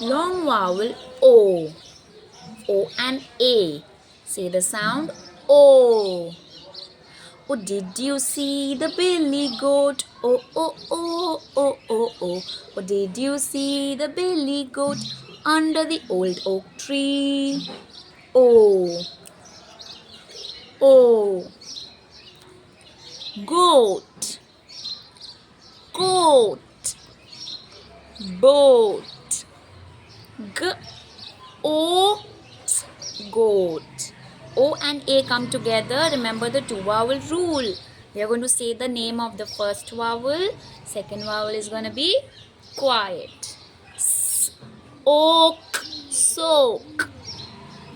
Long vowel O. O and A. Say the sound O. Oh, did you see the billy goat? Oh, oh, oh, oh, oh, oh. Oh, did you see the billy goat under the old oak tree? Oh, oh. Goat, goat, boat. G O T, goat. O and A come together. Remember the two vowel rule. We are going to say the name of the first vowel. Second vowel is going to be quiet. S, oak, soak.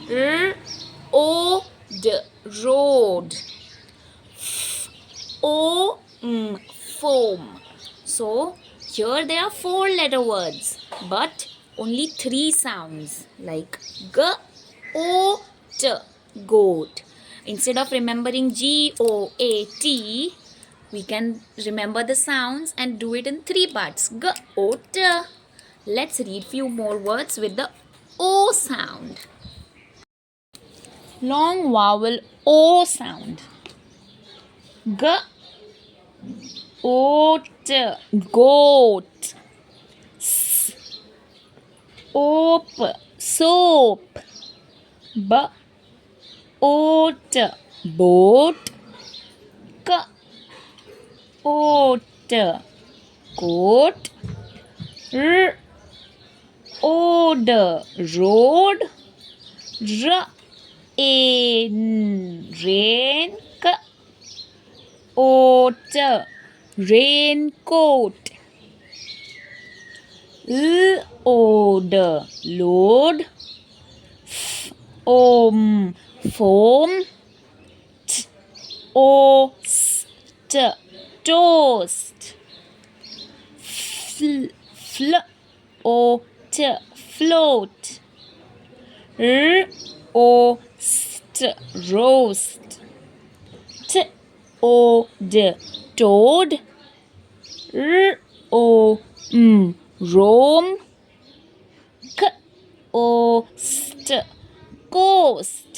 R, O, D, road. O, foam. So here there are 4-letter words, but only 3 sounds like G, O, T, goat. Instead of remembering G, O, A, T, we can remember the sounds and do it in 3 parts. G, O, T. Let's read few more words with the O sound. Long vowel O sound. G, Oat, goat. Oap, soap. Oat, boat. Oat, goat. Ode, road. Rain. Oat, raincoat. Load, load. Foam. Toast, toast. Float, float. Roast. Toad. Roam. Coast.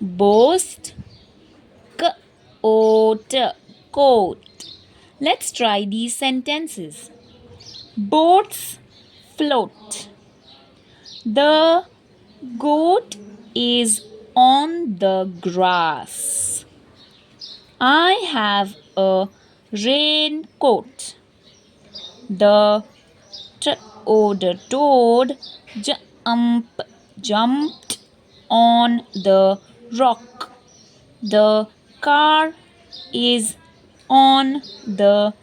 Boast. Coat. Let's try these sentences. Boats float. The goat is on the grass. I have a raincoat. The toad jumped on the rock. The car is on the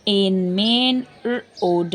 main road.